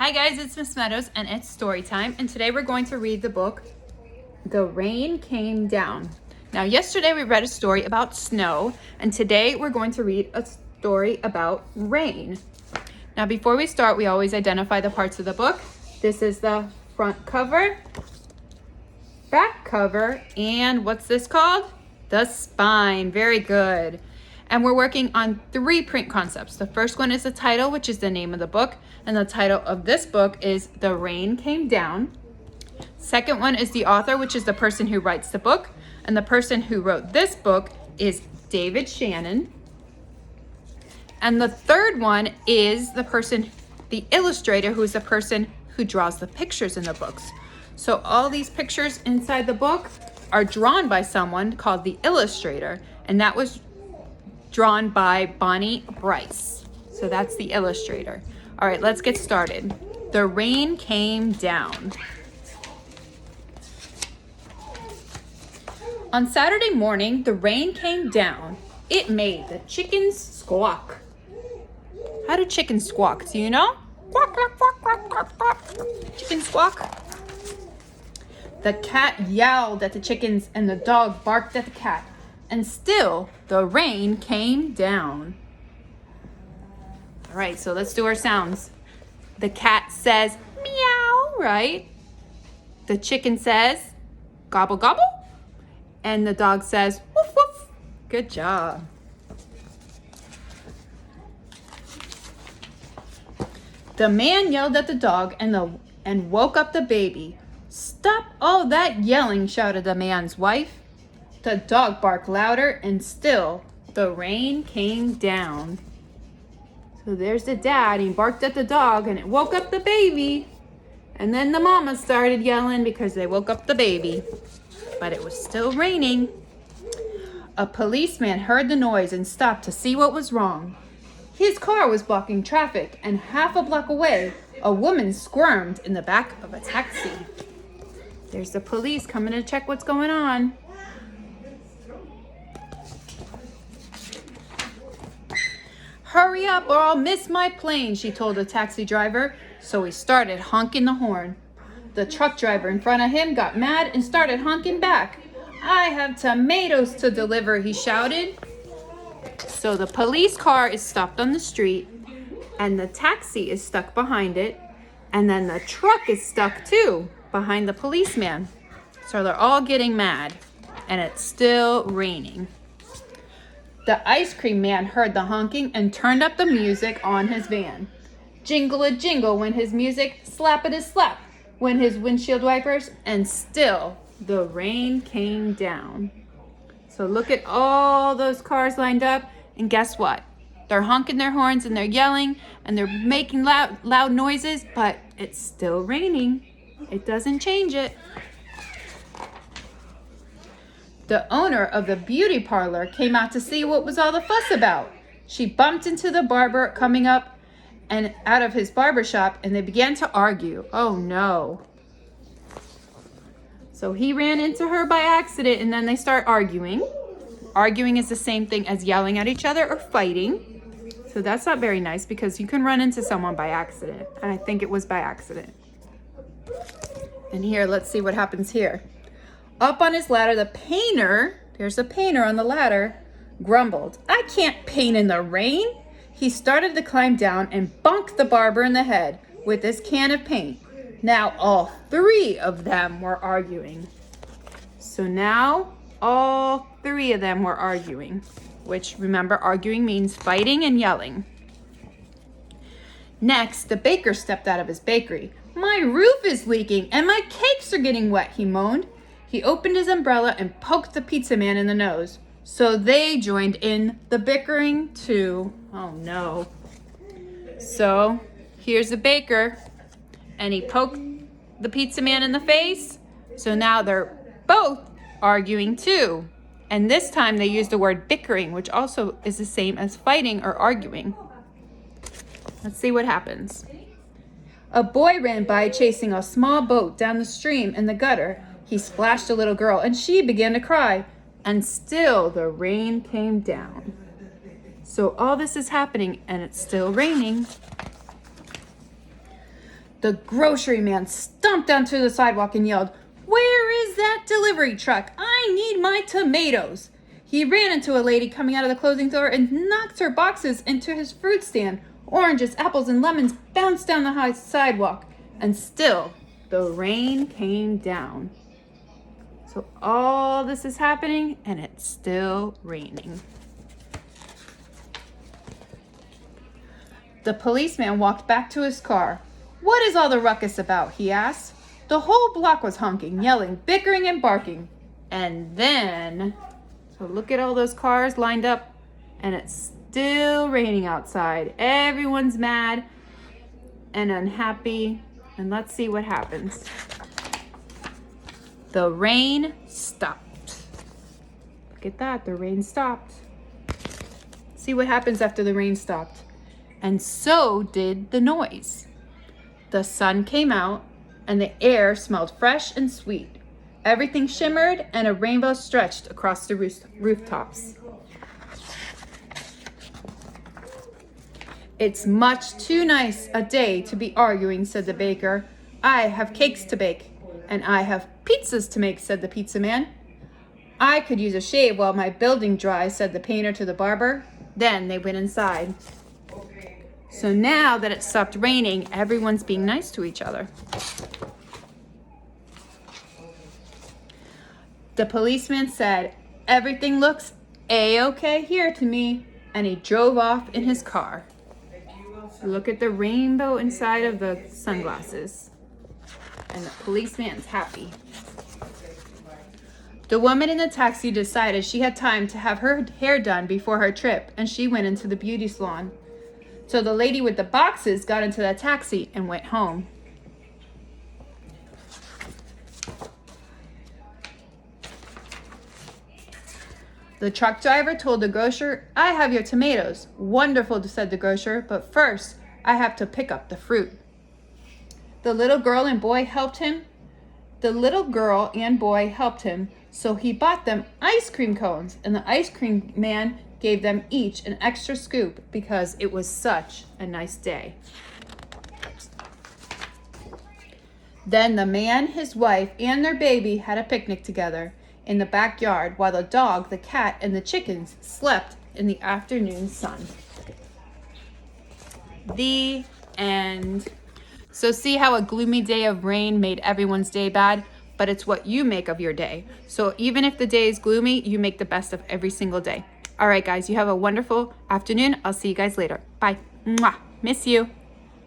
Hi guys, it's Miss Meadows and it's story time, and today we're going to read the book The Rain Came Down. Now yesterday we read a story about snow, and today we're going to read a story about rain. Now before we start, we always identify the parts of the book. This is the front cover, back cover, and what's this called? The spine. Very good. And we're working on 3 print concepts. The first one is the title, which is the name of the book. And the title of this book is The Rain Came Down. Second one is the author, which is the person who writes the book. And the person who wrote this book is David Shannon. And the third one is the illustrator, who is the person who draws the pictures in the books. So all these pictures inside the book are drawn by someone called the illustrator. And that was drawn by Bonnie Bryce. So that's the illustrator. All right, let's get started. The rain came down. On Saturday morning, the rain came down. It made the chickens squawk. How do chickens squawk? Do you know? Quack, quack, quack, quack, quack, quack. Chicken squawk. The cat yowled at the chickens and the dog barked at the cat. And still, the rain came down. All right, so let's do our sounds. The cat says, meow, right? The chicken says, gobble, gobble. And the dog says, woof, woof. Good job. The man yelled at the dog and woke up the baby. Stop all that yelling, shouted the man's wife. The dog barked louder, and still the rain came down. So there's the dad. He barked at the dog, and it woke up the baby. And then the mama started yelling because they woke up the baby. But it was still raining. A policeman heard the noise and stopped to see what was wrong. His car was blocking traffic, and half a block away, a woman squirmed in the back of a taxi. There's the police coming to check what's going on. Hurry up or I'll miss my plane, she told the taxi driver. So he started honking the horn. The truck driver in front of him got mad and started honking back. I have tomatoes to deliver, he shouted. So the police car is stopped on the street, and the taxi is stuck behind it, and then the truck is stuck too behind the policeman. So they're all getting mad, and it's still raining. The ice cream man heard the honking and turned up the music on his van. Jingle-a-jingle went his music, slap-a-da-slap went his windshield wipers, and still the rain came down. So look at all those cars lined up, and guess what? They're honking their horns and they're yelling and they're making loud noises, but it's still raining. It doesn't change it. The owner of the beauty parlor came out to see what was all the fuss about. She bumped into the barber coming up and out of his barber shop, and they began to argue. Oh no. So he ran into her by accident, and then they start arguing. Arguing is the same thing as yelling at each other or fighting. So that's not very nice because you can run into someone by accident. And I think it was by accident. And here, let's see what happens here. Up on his ladder, the painter, there's a painter on the ladder, grumbled. I can't paint in the rain. He started to climb down and bonked the barber in the head with his can of paint. Now all 3 of them were arguing. So now all 3 of them were arguing, which, remember, arguing means fighting and yelling. Next, the baker stepped out of his bakery. My roof is leaking and my cakes are getting wet, he moaned. He opened his umbrella and poked the pizza man in the nose. So they joined in the bickering too. Oh no. So here's the baker, and he poked the pizza man in the face. So now they're both arguing too. And this time they used the word bickering, which also is the same as fighting or arguing. Let's see what happens. A boy ran by chasing a small boat down the stream in the gutter. He splashed a little girl and she began to cry. And still the rain came down. So all this is happening and it's still raining. The grocery man stomped onto the sidewalk and yelled, "Where is that delivery truck? I need my tomatoes." He ran into a lady coming out of the clothing store and knocked her boxes into his fruit stand. Oranges, apples, and lemons bounced down the high sidewalk, and still the rain came down. So all this is happening, and it's still raining. The policeman walked back to his car. "What is all the ruckus about?" he asked. The whole block was honking, yelling, bickering, and barking. And then, so look at all those cars lined up, and it's still raining outside. Everyone's mad and unhappy, and let's see what happens. The rain stopped. Look at that, the rain stopped. See what happens after the rain stopped. And so did the noise. The sun came out, and the air smelled fresh and sweet. Everything shimmered, and a rainbow stretched across the rooftops. "It's much too nice a day to be arguing," said the baker. "I have cakes to bake, and I have pizzas to make," said the pizza man. "I could use a shave while my building dries," said the painter to the barber. Then they went inside. So now that it stopped raining, everyone's being nice to each other. The policeman said, "Everything looks A-okay here to me," and he drove off in his car. Look at the rainbow inside of the sunglasses. And the policeman's happy. The woman in the taxi decided she had time to have her hair done before her trip, and she went into the beauty salon. So the lady with the boxes got into the taxi and went home. The truck driver told the grocer, "I have your tomatoes." "Wonderful," said the grocer, "but first I have to pick up the fruit." The little girl and boy helped him, so he bought them ice cream cones, and the ice cream man gave them each an extra scoop because it was such a nice day. Then the man, his wife, and their baby had a picnic together in the backyard while the dog, the cat, and the chickens slept in the afternoon sun. The end. So see how a gloomy day of rain made everyone's day bad? But it's what you make of your day. So even if the day is gloomy, you make the best of every single day. All right, guys, you have a wonderful afternoon. I'll see you guys later. Bye. Mwah. Miss you.